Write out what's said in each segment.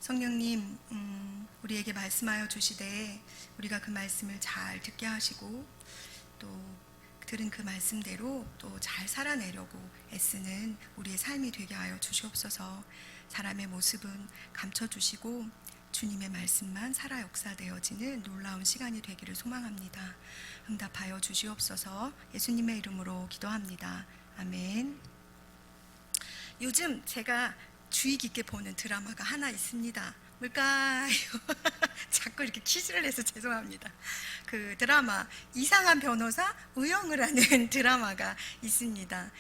성령님, 우리에게 말씀하여 주시되 우리가 그 말씀을 잘 듣게 하시고 또 들은 그 말씀대로 또 잘 살아내려고 애쓰는 우리의 삶이 되게 하여 주시옵소서. 사람의 모습은 감춰주시고 주님의 말씀만 살아 역사되어지는 놀라운 시간이 되기를 소망합니다. 응답하여 주시옵소서. 예수님의 이름으로 기도합니다. 아멘. 요즘 제가 주의 깊게 보는 드라마가 하나 있습니다. 뭘까요? 자꾸 이렇게 퀴즈를 해서 죄송합니다. 그 드라마 이상한 변호사 우영우를 하는 드라마가 있습니다.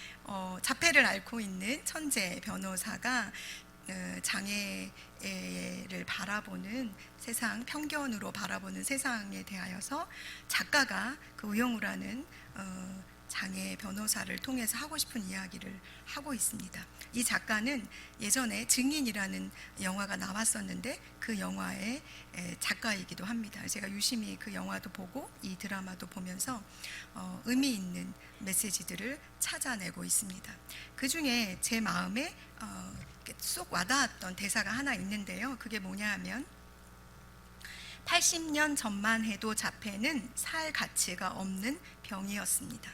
자폐를 앓고 있는 천재 변호사가 장애를 바라보는 세상, 편견으로 바라보는 세상에 대하여서 작가가 그 우영우라는 장애 변호사를 통해서 하고 싶은 이야기를 하고 있습니다. 이 작가는 예전에 증인이라는 영화가 나왔었는데 그 영화의 작가이기도 합니다. 제가 유심히 그 영화도 보고 이 드라마도 보면서 의미 있는 메시지들을 찾아내고 있습니다. 그 중에 제 마음에 쏙 와닿았던 대사가 하나 있는데요. 그게 뭐냐 하면 80년 전만 해도 자폐는 살 가치가 없는 병이었습니다.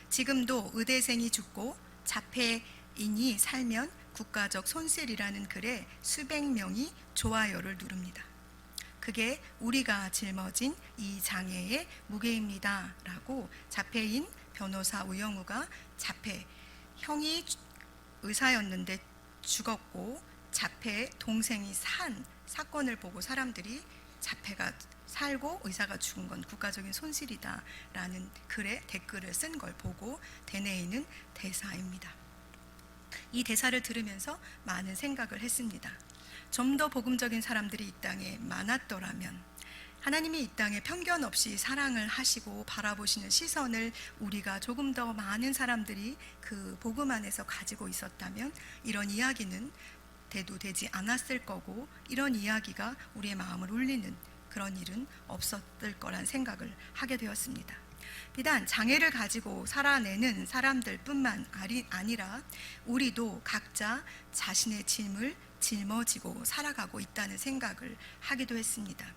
지금도 의대생이 죽고 자폐인이 살면 국가적 손실이라는 글에 수백 명이 좋아요를 누릅니다. 그게 우리가 짊어진 이 장애의 무게입니다 라고 자폐인 변호사 우영우가 자폐, 형이 의사였는데 죽었고 자폐 동생이 산 사건을 보고 사람들이 자폐가 살고 의사가 죽은 건 국가적인 손실이다 라는 글에 댓글을 쓴 걸 보고 되뇌이는 대사입니다. 이 대사를 들으면서 많은 생각을 했습니다. 좀 더 복음적인 사람들이 이 땅에 많았더라면, 하나님이 이 땅에 편견 없이 사랑을 하시고 바라보시는 시선을 우리가 조금 더 많은 사람들이 그 복음 안에서 가지고 있었다면 이런 이야기는 대두되지 않았을 거고, 이런 이야기가 우리의 마음을 울리는 그런 일은 없었을 거란 생각을 하게 되었습니다. 비단 장애를 가지고 살아내는 사람들뿐만 아니라 우리도 각자 자신의 짐을 짊어지고 살아가고 있다는 생각을 하기도 했습니다.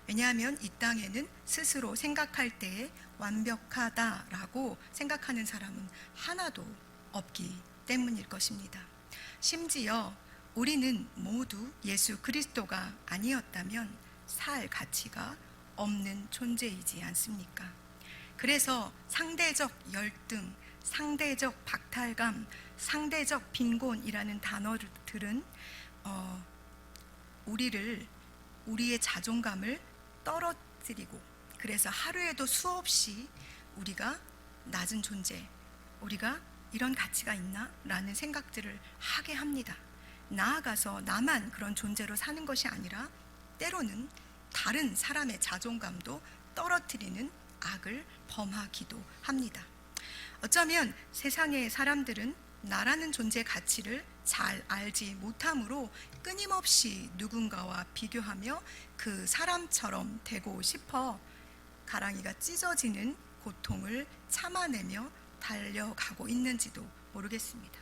왜냐하면 이 땅에는 스스로 생각할 때에 완벽하다라고 생각하는 사람은 하나도 없기 때문일 것입니다. 심지어 우리는 모두 예수 그리스도가 아니었다면 살 가치가 없는 존재이지 않습니까? 그래서 상대적 열등, 상대적 박탈감, 상대적 빈곤이라는 단어들은 우리의 자존감을 떨어뜨리고, 그래서 하루에도 수없이 우리가 낮은 존재, 우리가 이런 가치가 있나? 라는 생각들을 하게 합니다. 나아가서 나만 그런 존재로 사는 것이 아니라 때로는 다른 사람의 자존감도 떨어뜨리는 악을 범하기도 합니다. 어쩌면 세상의 사람들은 나라는 존재의 가치를 잘 알지 못함으로 끊임없이 누군가와 비교하며 그 사람처럼 되고 싶어 가랑이가 찢어지는 고통을 참아내며 달려가고 있는지도 모르겠습니다.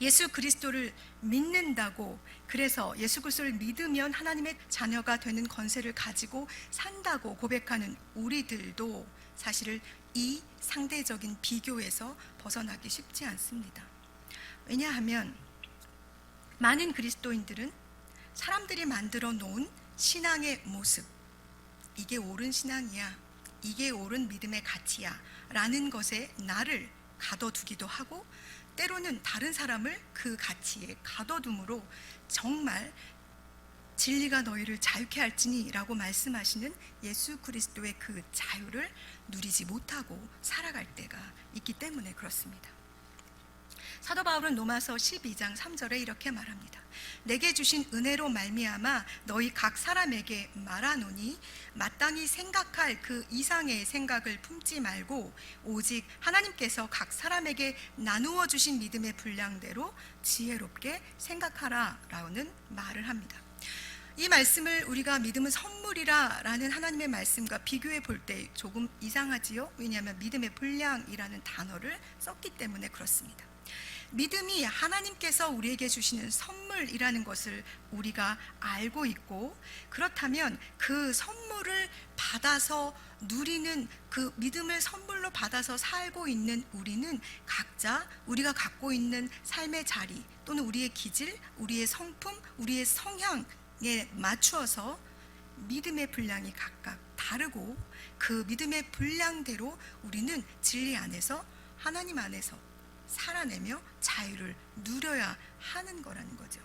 예수 그리스도를 믿는다고, 그래서 예수 그리스도를 믿으면 하나님의 자녀가 되는 권세를 가지고 산다고 고백하는 우리들도 사실 이 상대적인 비교에서 벗어나기 쉽지 않습니다. 왜냐하면 많은 그리스도인들은 사람들이 만들어 놓은 신앙의 모습, 이게 옳은 신앙이야, 이게 옳은 믿음의 가치야 라는 것에 나를 가둬두기도 하고, 때로는 다른 사람을 그 가치에 가둬둠으로 정말 진리가 너희를 자유케 할지니 라고 말씀하시는 예수 그리스도의 그 자유를 누리지 못하고 살아갈 때가 있기 때문에 그렇습니다. 사도 바울은 로마서 12장 3절에 이렇게 말합니다. 내게 주신 은혜로 말미암아 너희 각 사람에게 말하노니 마땅히 생각할 그 이상의 생각을 품지 말고 오직 하나님께서 각 사람에게 나누어 주신 믿음의 분량대로 지혜롭게 생각하라 라는 말을 합니다. 이 말씀을 우리가 믿음은 선물이라 라는 하나님의 말씀과 비교해 볼 때 조금 이상하지요? 왜냐하면 믿음의 분량이라는 단어를 썼기 때문에 그렇습니다. 믿음이 하나님께서 우리에게 주시는 선물이라는 것을 우리가 알고 있고, 그렇다면 그 선물을 받아서 누리는, 그 믿음을 선물로 받아서 살고 있는 우리는 각자 우리가 갖고 있는 삶의 자리 또는 우리의 기질, 우리의 성품, 우리의 성향에 맞추어서 믿음의 분량이 각각 다르고, 그 믿음의 분량대로 우리는 진리 안에서, 하나님 안에서 살아내며 자유를 누려야 하는 거라는 거죠.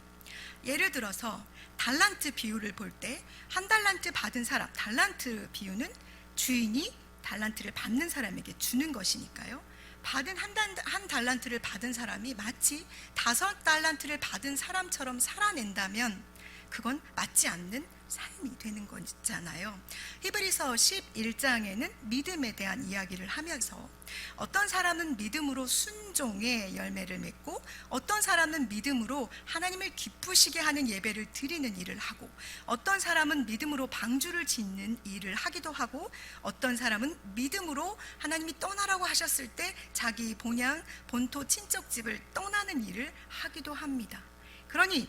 예를 들어서 달란트 비유를 볼 때, 한 달란트 받은 사람, 달란트 비유는 주인이 달란트를 받는 사람에게 주는 것이니까요. 받은 한 달란트를 받은 사람이 마치 5달란트를 받은 사람처럼 살아낸다면 그건 맞지 않는 삶이 되는 거잖아요. 히브리서 11장에는 믿음에 대한 이야기를 하면서 어떤 사람은 믿음으로 순종의 열매를 맺고, 어떤 사람은 믿음으로 하나님을 기쁘시게 하는 예배를 드리는 일을 하고, 어떤 사람은 믿음으로 방주를 짓는 일을 하기도 하고, 어떤 사람은 믿음으로 하나님이 떠나라고 하셨을 때 자기 본향, 본토, 친척집을 떠나는 일을 하기도 합니다. 그러니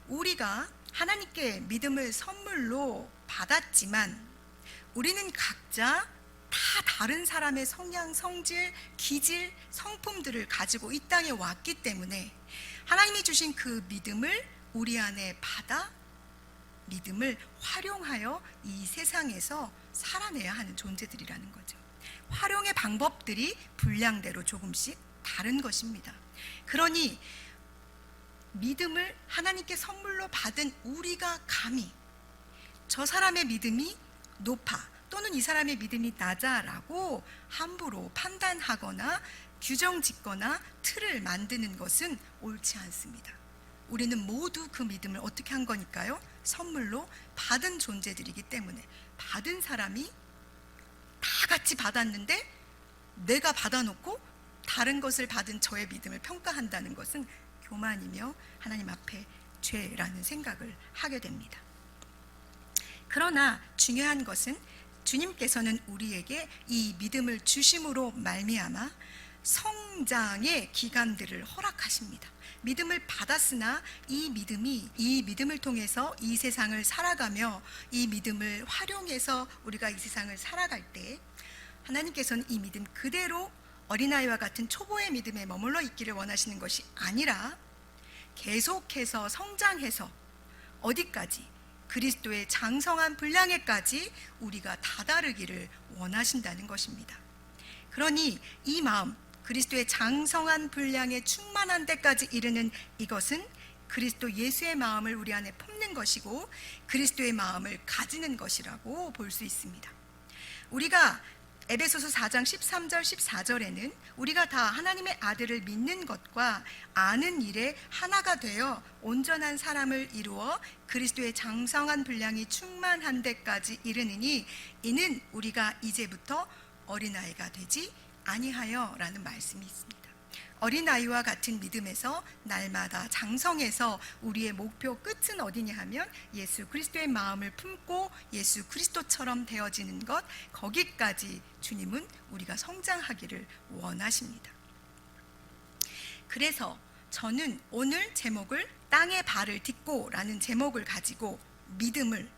우리가 하나님께 믿음을 선물로 받았지만 우리는 각자 다 다른 사람의 성향, 성질, 기질, 성품들을 가지고 이 땅에 왔기 때문에 하나님이 주신 그 믿음을 우리 안에 받아 믿음을 활용하여 이 세상에서 살아내야 하는 존재들이라는 거죠. 활용의 방법들이 분량대로 조금씩 다른 것입니다. 그러니 믿음을 하나님께 선물로 받은 우리가 감히 저 사람의 믿음이 높아 또는 이 사람의 믿음이 낮아라고 함부로 판단하거나 규정 짓거나 틀을 만드는 것은 옳지 않습니다. 우리는 모두 그 믿음을 어떻게 한 거니까요? 선물로 받은 존재들이기 때문에, 받은 사람이 다 같이 받았는데 내가 받아놓고 다른 것을 받은 저의 믿음을 평가한다는 것은 교만이며 하나님 앞에 죄라는 생각을 하게 됩니다. 그러나 중요한 것은 주님께서는 우리에게 이 믿음을 주심으로 말미암아 성장의 기간들을 허락하십니다. 믿음을 받았으나 이 믿음을 통해서 이 세상을 살아가며 이 믿음을 활용해서 우리가 이 세상을 살아갈 때 하나님께서는 이 믿음 그대로 어린아이와 같은 초보의 믿음에 머물러 있기를 원하시는 것이 아니라 계속해서 성장해서 어디까지? 그리스도의 장성한 분량에까지 우리가 다다르기를 원하신다는 것입니다. 그러니 이 마음, 그리스도의 장성한 분량에 충만한 데까지 이르는 이것은 그리스도 예수의 마음을 우리 안에 품는 것이고 그리스도의 마음을 가지는 것이라고 볼 수 있습니다. 우리가 에베소서 4장 13절 14절에는 우리가 다 하나님의 아들을 믿는 것과 아는 일에 하나가 되어 온전한 사람을 이루어 그리스도의 장성한 분량이 충만한 데까지 이르느니 이는 우리가 이제부터 어린아이가 되지 아니하여 라는 말씀이 있습니다. 어린아이와 같은 믿음에서 날마다 장성해서 우리의 목표 끝은 어디냐 하면 예수 그리스도의 마음을 품고 예수 그리스도처럼 되어지는 것, 거기까지 주님은 우리가 성장하기를 원하십니다. 그래서 저는 오늘 제목을 땅에 발을 딛고 라는 제목을 가지고 믿음을,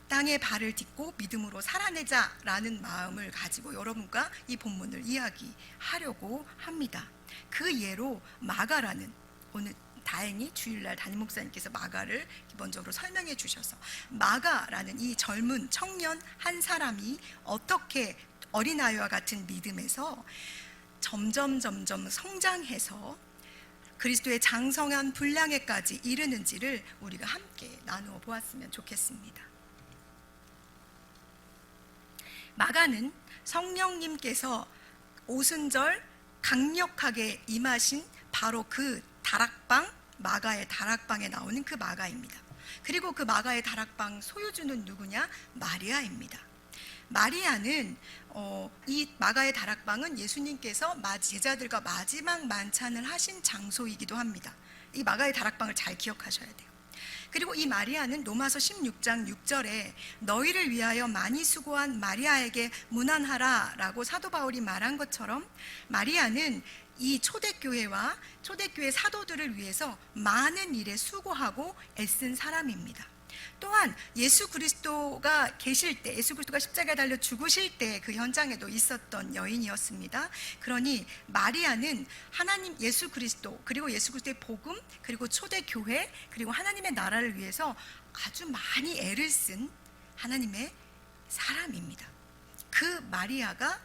땅에 발을 딛고 믿음으로 살아내자 라는 마음을 가지고 여러분과 이 본문을 이야기하려고 합니다. 그 예로 마가라는, 오늘 다행히 주일날 담임 목사님께서 마가를 기본적으로 설명해 주셔서 마가라는 이 젊은 청년 한 사람이 어떻게 어린아이와 같은 믿음에서 점점 성장해서 그리스도의 장성한 분량에까지 이르는지를 우리가 함께 나누어 보았으면 좋겠습니다. 마가는 성령님께서 오순절 강력하게 임하신 바로 그 다락방, 마가의 다락방에 나오는 그 마가입니다. 그리고 그 마가의 다락방 소유주는 누구냐? 마리아입니다. 마리아는 이 마가의 다락방은 예수님께서 제자들과 마지막 만찬을 하신 장소이기도 합니다. 이 마가의 다락방을 잘 기억하셔야 돼요. 그리고 이 마리아는 로마서 16장 6절에 너희를 위하여 많이 수고한 마리아에게 문안하라 라고 사도 바울이 말한 것처럼 마리아는 이 초대교회와 초대교회 사도들을 위해서 많은 일에 수고하고 애쓴 사람입니다. 또한 예수 그리스도가 계실 때, 예수 그리스도가 십자가에 달려 죽으실 때 그 현장에도 있었던 여인이었습니다. 그러니 마리아는 하나님, 예수 그리스도, 그리고 예수 그리스도의 복음, 그리고 초대교회, 그리고 하나님의 나라를 위해서 아주 많이 애를 쓴 하나님의 사람입니다. 그 마리아가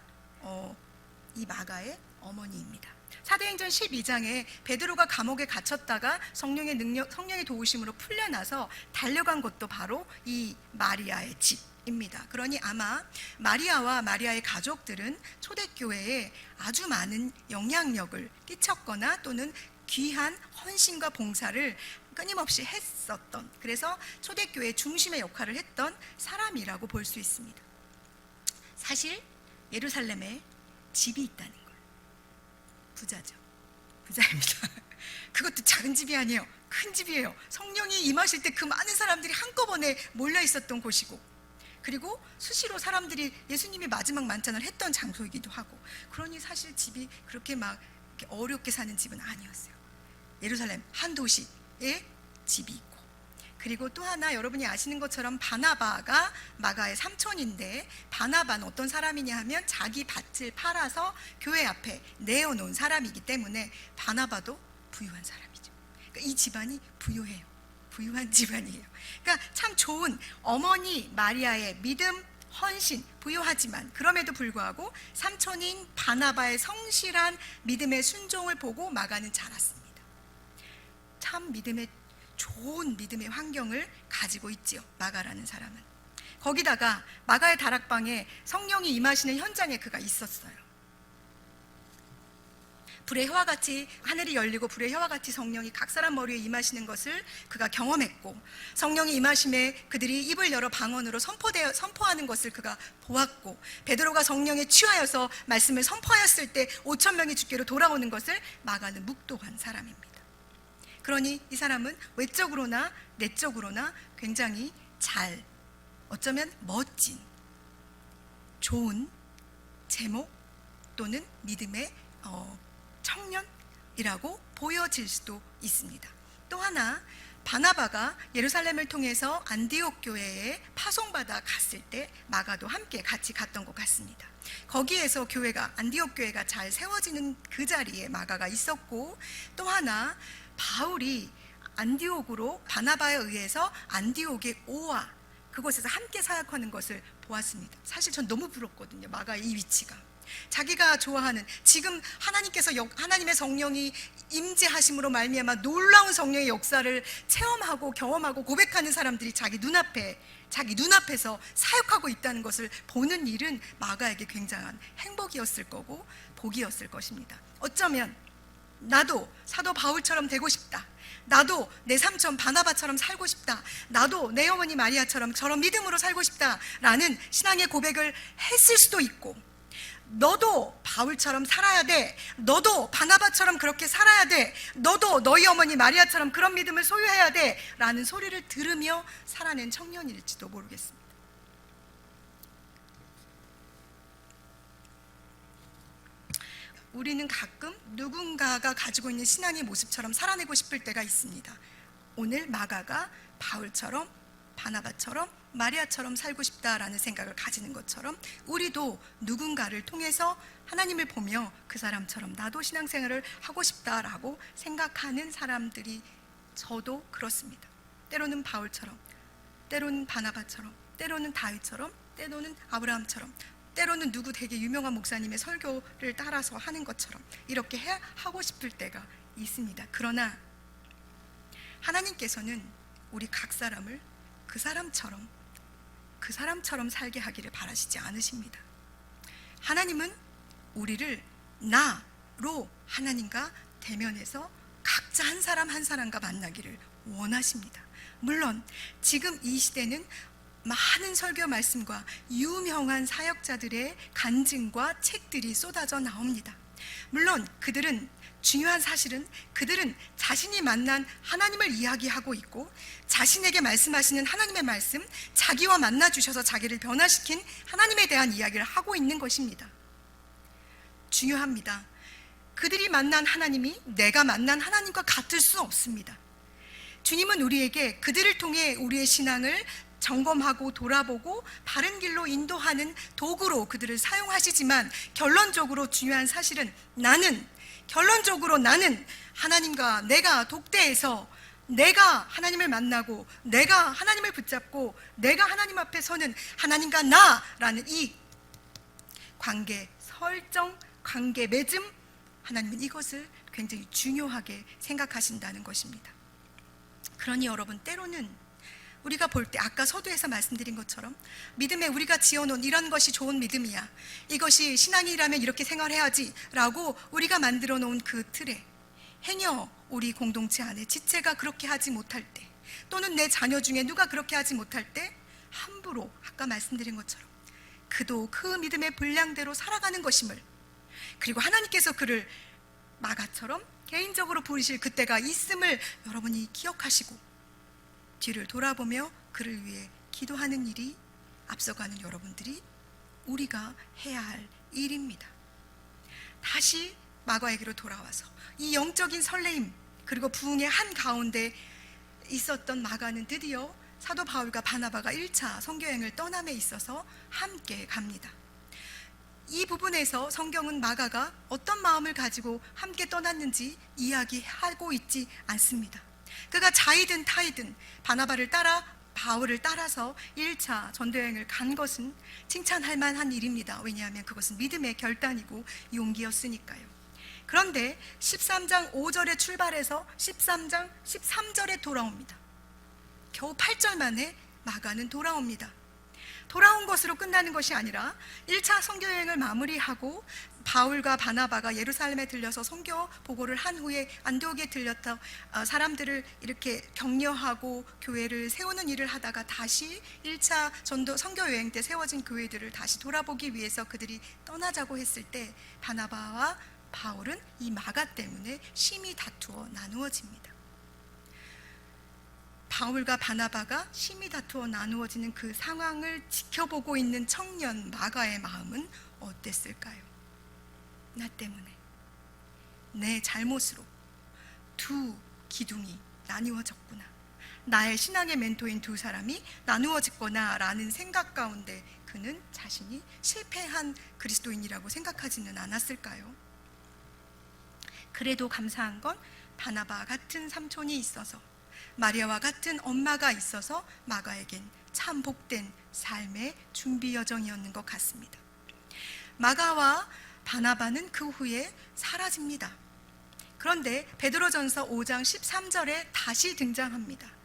이 마가의 어머니입니다. 사도행전 12장에 베드로가 감옥에 갇혔다가 성령의 도우심으로 풀려나서 달려간 곳도 바로 이 마리아의 집입니다. 그러니 아마 마리아와 마리아의 가족들은 초대교회에 아주 많은 영향력을 끼쳤거나 또는 귀한 헌신과 봉사를 끊임없이 했었던, 그래서 초대교회 중심의 역할을 했던 사람이라고 볼 수 있습니다. 사실 예루살렘에 집이 있다는 거예요. 부자입니다. 그것도 작은 집이 아니에요. 큰 집이에요. 성령이 임하실 때 그 많은 사람들이 한꺼번에 몰려 있었던 곳이고, 그리고 수시로 사람들이 예수님이 마지막 만찬을 했던 장소이기도 하고, 그러니 사실 집이 그렇게 막 어렵게 사는 집은 아니었어요. 예루살렘 한 도시에 집이 있고, 그리고 또 하나 여러분이 아시는 것처럼 바나바가 마가의 삼촌인데, 바나바는 어떤 사람이냐 하면 자기 밭을 팔아서 교회 앞에 내어놓은 사람이기 때문에 바나바도 부유한 사람이죠. 그러니까 이 집안이 부유해요. 부유한 집안이에요. 그러니까 참 좋은 어머니 마리아의 믿음, 헌신, 부유하지만 그럼에도 불구하고 삼촌인 바나바의 성실한 믿음의 순종을 보고 마가는 자랐습니다. 참 좋은 믿음의 환경을 가지고 있지요, 마가라는 사람은. 거기다가 마가의 다락방에 성령이 임하시는 현장에 그가 있었어요. 불의 혀와 같이 하늘이 열리고 불의 혀와 같이 성령이 각 사람 머리에 임하시는 것을 그가 경험했고, 성령이 임하심에 그들이 입을 열어 방언으로 선포하는 것을 그가 보았고, 베드로가 성령에 취하여서 말씀을 선포하였을 때 5천 명이 주께로 돌아오는 것을 마가는 묵도한 사람입니다. 그러니 이 사람은 외적으로나 내적으로나 굉장히 어쩌면 멋진, 좋은 제목 또는 믿음의 청년이라고 보여질 수도 있습니다. 또 하나, 바나바가 예루살렘을 통해서 안디옥 교회에 파송받아 갔을 때 마가도 함께 같이 갔던 것 같습니다. 거기에서 안디옥 교회가 잘 세워지는 그 자리에 마가가 있었고, 또 하나 바울이 안디옥으로 바나바에 의해서 안디옥의 오아, 그곳에서 함께 사역하는 것을 보았습니다. 사실 전 너무 부럽거든요, 마가의 이 위치가. 자기가 좋아하는, 지금 하나님의 성령이 임재하심으로 말미암아 놀라운 성령의 역사를 체험하고 경험하고 고백하는 사람들이 자기 눈앞에서 사역하고 있다는 것을 보는 일은 마가에게 굉장한 행복이었을 거고 복이었을 것입니다. 어쩌면 나도 사도 바울처럼 되고 싶다, 나도 내 삼촌 바나바처럼 살고 싶다, 나도 내 어머니 마리아처럼 저런 믿음으로 살고 싶다라는 신앙의 고백을 했을 수도 있고, 너도 바울처럼 살아야 돼, 너도 바나바처럼 그렇게 살아야 돼, 너도 너희 어머니 마리아처럼 그런 믿음을 소유해야 돼 라는 소리를 들으며 살아낸 청년일지도 모르겠습니다. 우리는 가끔 누군가가 가지고 있는 신앙의 모습처럼 살아내고 싶을 때가 있습니다. 오늘 마가가 바울처럼 바나바처럼 마리아처럼 살고 싶다라는 생각을 가지는 것처럼, 우리도 누군가를 통해서 하나님을 보며 그 사람처럼 나도 신앙생활을 하고 싶다라고 생각하는 사람들이, 저도 그렇습니다. 때로는 바울처럼, 때로는 바나바처럼, 때로는 다윗처럼, 때로는 아브라함처럼, 때로는 누구 되게 유명한 목사님의 설교를 따라서 하는 것처럼 이렇게 하고 싶을 때가 있습니다. 그러나 하나님께서는 우리 각 사람을 그 사람처럼 살게 하기를 바라시지 않으십니다. 하나님은 우리를 나로 하나님과 대면해서 각자 한 사람 한 사람과 만나기를 원하십니다. 물론 지금 이 시대는 많은 설교 말씀과 유명한 사역자들의 간증과 책들이 쏟아져 나옵니다. 물론 중요한 사실은 그들은 자신이 만난 하나님을 이야기하고 있고, 자신에게 말씀하시는 하나님의 말씀, 자기와 만나 주셔서 자기를 변화시킨 하나님에 대한 이야기를 하고 있는 것입니다. 중요합니다. 그들이 만난 하나님이 내가 만난 하나님과 같을 수 없습니다. 주님은 우리에게 그들을 통해 우리의 신앙을 점검하고 돌아보고 바른 길로 인도하는 도구로 그들을 사용하시지만 결론적으로 중요한 사실은 나는 하나님과 내가 독대해서 내가 하나님을 만나고 내가 하나님을 붙잡고 내가 하나님 앞에 서는 하나님과 나라는 이 관계 설정, 관계 맺음, 하나님은 이것을 굉장히 중요하게 생각하신다는 것입니다. 그러니 여러분, 때로는 우리가 볼 때 아까 서두에서 말씀드린 것처럼 믿음에 우리가 지어놓은 이런 것이 좋은 믿음이야, 이것이 신앙이라면 이렇게 생활해야지 라고 우리가 만들어 놓은 그 틀에 행여 우리 공동체 안에 지체가 그렇게 하지 못할 때, 또는 내 자녀 중에 누가 그렇게 하지 못할 때 함부로 아까 말씀드린 것처럼 그도 그 믿음의 분량대로 살아가는 것임을, 그리고 하나님께서 그를 마가처럼 개인적으로 부르실 그때가 있음을 여러분이 기억하시고 뒤를 돌아보며 그를 위해 기도하는 일이 앞서가는 여러분들이 우리가 해야 할 일입니다. 다시 마가에게로 돌아와서 이 영적인 설레임 그리고 부흥의 한가운데 있었던 마가는 드디어 사도 바울과 바나바가 1차 선교여행을 떠남에 있어서 함께 갑니다. 이 부분에서 성경은 마가가 어떤 마음을 가지고 함께 떠났는지 이야기하고 있지 않습니다. 그가 자이든 타이든 바나바를 따라 바울을 따라서 1차 전도여행을 간 것은 칭찬할 만한 일입니다. 왜냐하면 그것은 믿음의 결단이고 용기였으니까요. 그런데 13장 5절에 출발해서 13장 13절에 돌아옵니다. 겨우 8절 만에 마가는 돌아옵니다. 돌아온 것으로 끝나는 것이 아니라 1차 선교여행을 마무리하고 바울과 바나바가 예루살렘에 들려서 선교 보고를 한 후에 안디옥에 들렸다 사람들을 이렇게 격려하고 교회를 세우는 일을 하다가 다시 1차 전도 선교여행 때 세워진 교회들을 다시 돌아보기 위해서 그들이 떠나자고 했을 때 바나바와 바울은 이 마가 때문에 심히 다투어 나누어집니다. 바울과 바나바가 심히 다투어 나누어지는 그 상황을 지켜보고 있는 청년 마가의 마음은 어땠을까요? 나 때문에, 내 잘못으로 두 기둥이 나누어졌구나, 나의 신앙의 멘토인 두 사람이 나누어졌구나 라는 생각 가운데 그는 자신이 실패한 그리스도인이라고 생각하지는 않았을까요? 그래도 감사한 건 바나바 같은 삼촌이 있어서, 마리아와 같은 엄마가 있어서 마가에겐 참 복된 삶의 준비 여정이었는 것 같습니다. 마가와 바나바는 그 후에 사라집니다. 그런데 베드로전서 5장 13절에 다시 등장합니다.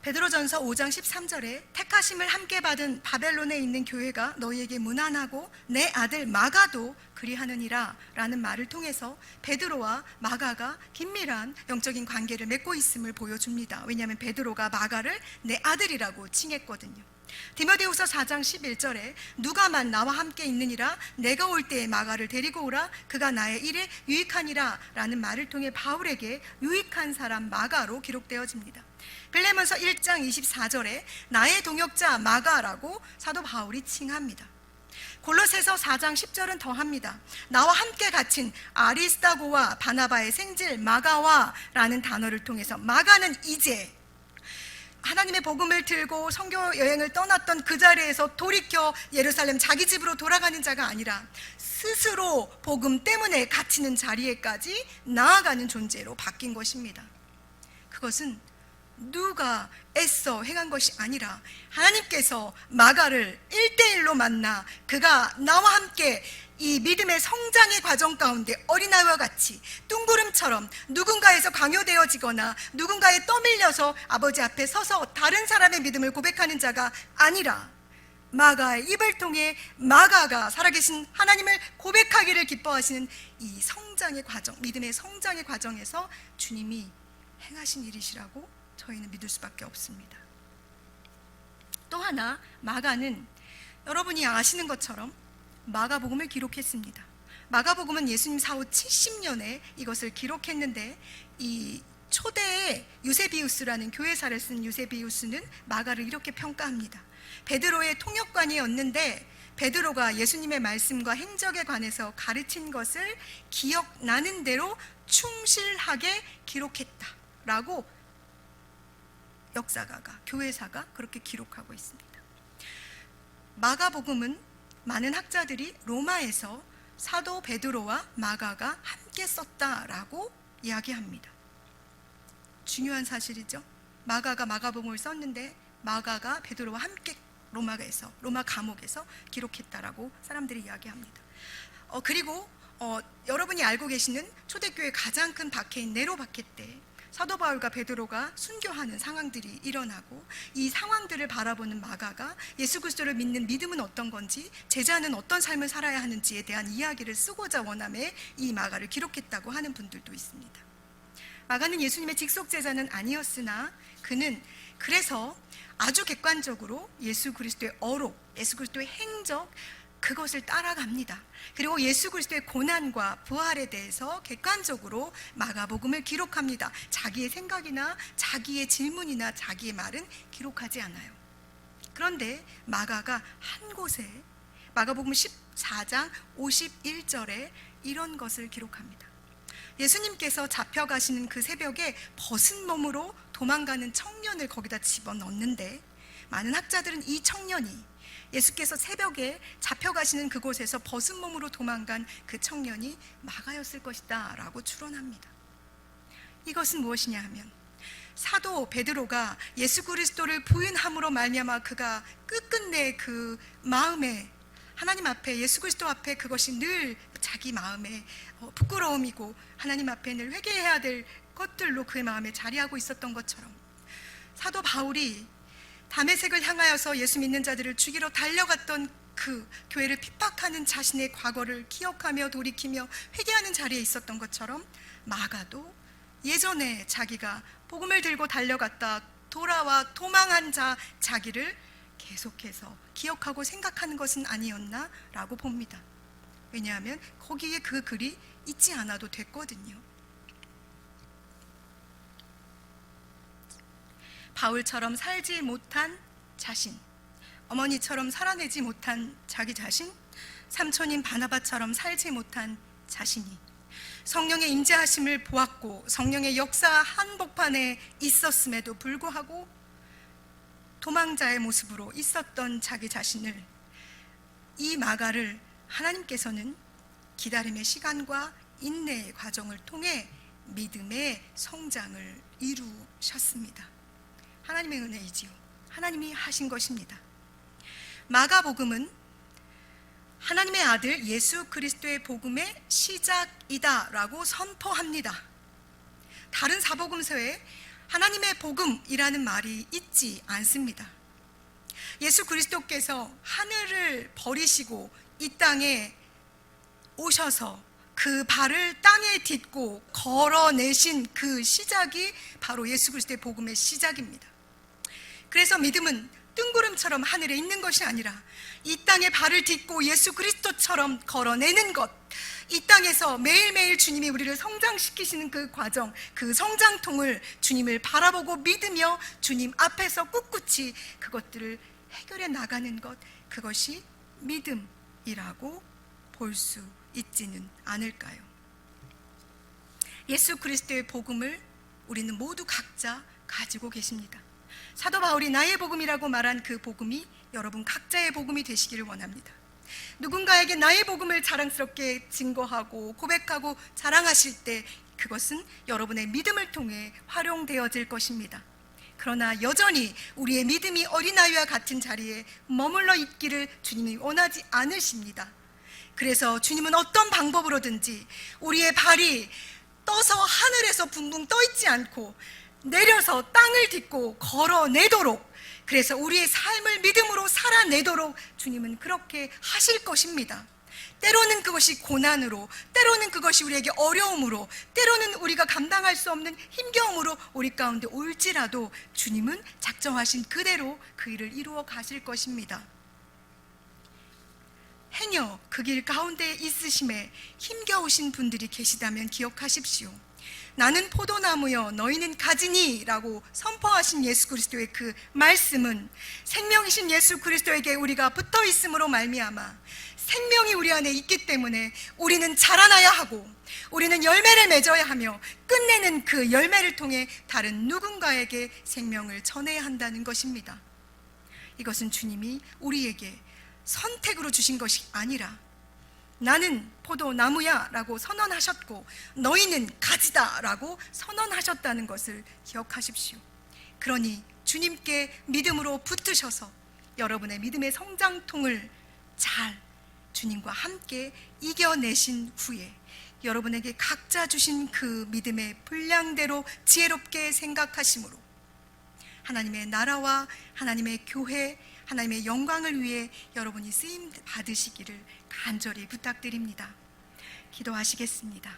베드로전서 5장 13절에 택하심을 함께 받은 바벨론에 있는 교회가 너희에게 문안하고 내 아들 마가도 그리하느니라 라는 말을 통해서 베드로와 마가가 긴밀한 영적인 관계를 맺고 있음을 보여줍니다. 왜냐하면 베드로가 마가를 내 아들이라고 칭했거든요. 디모데후서 4장 11절에 누가만 나와 함께 있느니라 내가 올 때에 마가를 데리고 오라 그가 나의 일에 유익하니라 라는 말을 통해 바울에게 유익한 사람 마가로 기록되어집니다. 빌레몬서 1장 24절에 나의 동역자 마가라고 사도 바울이 칭합니다. 골로새서 4장 10절은 더합니다. 나와 함께 갇힌 아리스다고와 바나바의 생질 마가와 라는 단어를 통해서 마가는 이제 하나님의 복음을 들고 선교 여행을 떠났던 그 자리에서 돌이켜 예루살렘 자기 집으로 돌아가는 자가 아니라 스스로 복음 때문에 갇히는 자리에까지 나아가는 존재로 바뀐 것입니다. 그것은 누가 애써 행한 것이 아니라 하나님께서 마가를 1대1로 만나 그가 나와 함께 이 믿음의 성장의 과정 가운데 어린아이와 같이 뚱구름처럼 누군가에서 강요되어지거나 누군가에 떠밀려서 아버지 앞에 서서 다른 사람의 믿음을 고백하는 자가 아니라 마가의 입을 통해 마가가 살아계신 하나님을 고백하기를 기뻐하시는 이 성장의 과정, 믿음의 성장의 과정에서 주님이 행하신 일이시라고 저희는 믿을 수밖에 없습니다. 또 하나 마가는 여러분이 아시는 것처럼 마가복음을 기록했습니다. 마가복음은 예수님 사후 70년에 이것을 기록했는데 이 초대의 유세비우스라는 교회사를 쓴 유세비우스는 마가를 이렇게 평가합니다. 베드로의 통역관이었는데 베드로가 예수님의 말씀과 행적에 관해서 가르친 것을 기억나는 대로 충실하게 기록했다라고 역사가가, 교회사가 그렇게 기록하고 있습니다. 마가복음은 많은 학자들이 로마에서 사도 베드로와 마가가 함께 썼다라고 이야기합니다. 중요한 사실이죠. 마가가 마가복음을 썼는데 마가가 베드로와 함께 로마 감옥에서 기록했다라고 사람들이 이야기합니다. 그리고 여러분이 알고 계시는 초대교회 가장 큰 박해인 네로 박해 때 사도 바울과 베드로가 순교하는 상황들이 일어나고, 이 상황들을 바라보는 마가가 예수 그리스도를 믿는 믿음은 어떤 건지, 제자는 어떤 삶을 살아야 하는지에 대한 이야기를 쓰고자 원함에 이 마가를 기록했다고 하는 분들도 있습니다. 마가는 예수님의 직속 제자는 아니었으나 그는 그래서 아주 객관적으로 예수 그리스도의 어록, 예수 그리스도의 행적, 그것을 따라갑니다. 그리고 예수 그리스도의 고난과 부활에 대해서 객관적으로 마가복음을 기록합니다. 자기의 생각이나 자기의 질문이나 자기의 말은 기록하지 않아요. 그런데 마가가 한 곳에 마가복음 14장 51절에 이런 것을 기록합니다. 예수님께서 잡혀가시는 그 새벽에 벗은 몸으로 도망가는 청년을 거기다 집어넣는데, 많은 학자들은 이 청년이 예수께서 새벽에 잡혀가시는 그곳에서 벗은 몸으로 도망간 그 청년이 마가였을 것이다 라고 추론합니다. 이것은 무엇이냐 하면, 사도 베드로가 예수 그리스도를 부인함으로 말미암아 그가 끝끝내 그 마음에 하나님 앞에, 예수 그리스도 앞에 그것이 늘 자기 마음에 부끄러움이고 하나님 앞에 늘 회개해야 될 것들로 그의 마음에 자리하고 있었던 것처럼, 사도 바울이 다메섹을 향하여서 예수 믿는 자들을 죽이러 달려갔던 그 교회를 핍박하는 자신의 과거를 기억하며 돌이키며 회개하는 자리에 있었던 것처럼, 마가도 예전에 자기가 복음을 들고 달려갔다 돌아와 도망한 자기를 계속해서 기억하고 생각하는 것은 아니었나 라고 봅니다. 왜냐하면 거기에 그 글이 있지 않아도 됐거든요. 바울처럼 살지 못한 자신, 어머니처럼 살아내지 못한 자기 자신, 삼촌인 바나바처럼 살지 못한 자신이 성령의 임재하심을 보았고 성령의 역사 한복판에 있었음에도 불구하고 도망자의 모습으로 있었던 자기 자신을, 이 마가를 하나님께서는 기다림의 시간과 인내의 과정을 통해 믿음의 성장을 이루셨습니다. 하나님의 은혜이지요. 하나님이 하신 것입니다. 마가복음은 하나님의 아들 예수 그리스도의 복음의 시작이다 라고 선포합니다. 다른 사복음서에 하나님의 복음이라는 말이 있지 않습니다. 예수 그리스도께서 하늘을 버리시고 이 땅에 오셔서 그 발을 땅에 딛고 걸어내신 그 시작이 바로 예수 그리스도의 복음의 시작입니다. 그래서 믿음은 뜬구름처럼 하늘에 있는 것이 아니라 이 땅에 발을 딛고 예수 그리스도처럼 걸어내는 것, 이 땅에서 매일매일 주님이 우리를 성장시키시는 그 과정, 그 성장통을 주님을 바라보고 믿으며 주님 앞에서 꿋꿋이 그것들을 해결해 나가는 것, 그것이 믿음이라고 볼 수 있지는 않을까요? 예수 그리스도의 복음을 우리는 모두 각자 가지고 계십니다. 사도 바울이 나의 복음이라고 말한 그 복음이 여러분 각자의 복음이 되시기를 원합니다. 누군가에게 나의 복음을 자랑스럽게 증거하고 고백하고 자랑하실 때 그것은 여러분의 믿음을 통해 활용되어질 것입니다. 그러나 여전히 우리의 믿음이 어린아이와 같은 자리에 머물러 있기를 주님이 원하지 않으십니다. 그래서 주님은 어떤 방법으로든지 우리의 발이 떠서 하늘에서 붕붕 떠 있지 않고 내려서 땅을 딛고 걸어내도록, 그래서 우리의 삶을 믿음으로 살아내도록 주님은 그렇게 하실 것입니다. 때로는 그것이 고난으로, 때로는 그것이 우리에게 어려움으로, 때로는 우리가 감당할 수 없는 힘겨움으로 우리 가운데 올지라도 주님은 작정하신 그대로 그 일을 이루어 가실 것입니다. 행여 그 길 가운데 있으심에 힘겨우신 분들이 계시다면 기억하십시오. 나는 포도나무여 너희는 가지니 라고 선포하신 예수 그리스도의 그 말씀은 생명이신 예수 그리스도에게 우리가 붙어 있음으로 말미암아 생명이 우리 안에 있기 때문에 우리는 자라나야 하고 우리는 열매를 맺어야 하며 끝내는 그 열매를 통해 다른 누군가에게 생명을 전해야 한다는 것입니다. 이것은 주님이 우리에게 선택으로 주신 것이 아니라 나는 포도나무야 라고 선언하셨고 너희는 가지다 라고 선언하셨다는 것을 기억하십시오. 그러니 주님께 믿음으로 붙으셔서 여러분의 믿음의 성장통을 잘 주님과 함께 이겨내신 후에 여러분에게 각자 주신 그 믿음의 분량대로 지혜롭게 생각하심으로 하나님의 나라와 하나님의 교회, 하나님의 영광을 위해 여러분이 쓰임 받으시기를 간절히 부탁드립니다. 기도하시겠습니다.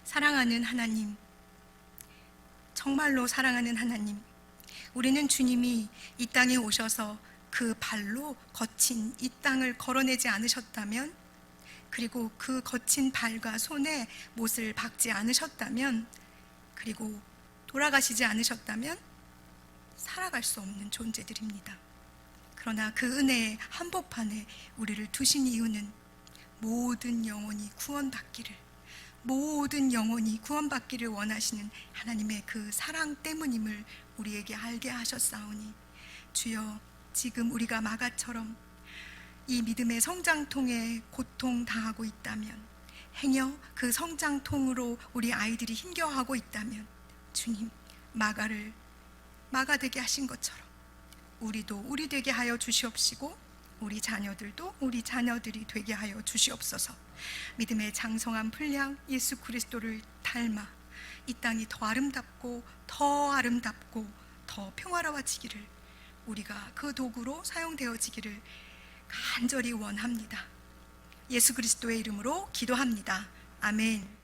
사랑하는 하나님, 정말로 사랑하는 하나님, 우리는 주님이 이 땅에 오셔서 그 발로 거친 이 땅을 걸어내지 않으셨다면, 그리고 그 거친 발과 손에 못을 박지 않으셨다면, 그리고 돌아가시지 않으셨다면 살아갈 수 없는 존재들입니다. 그러나 그 은혜의 한복판에 우리를 두신 이유는 모든 영혼이 구원받기를, 모든 영혼이 구원받기를 원하시는 하나님의 그 사랑 때문임을 우리에게 알게 하셨사오니 주여, 지금 우리가 마가처럼 이 믿음의 성장통에 고통 당하고 있다면, 행여 그 성장통으로 우리 아이들이 힘겨워하고 있다면 주님, 마가를 마가 되게 하신 것처럼 우리도 우리 되게 하여 주시옵시고 우리 자녀들도 우리 자녀들이 되게 하여 주시옵소서. 믿음의 장성한 분량 예수 그리스도를 닮아 이 땅이 더 아름답고 더 평화로워지기를, 우리가 그 도구로 사용되어지기를 간절히 원합니다. 예수 그리스도의 이름으로 기도합니다. 아멘.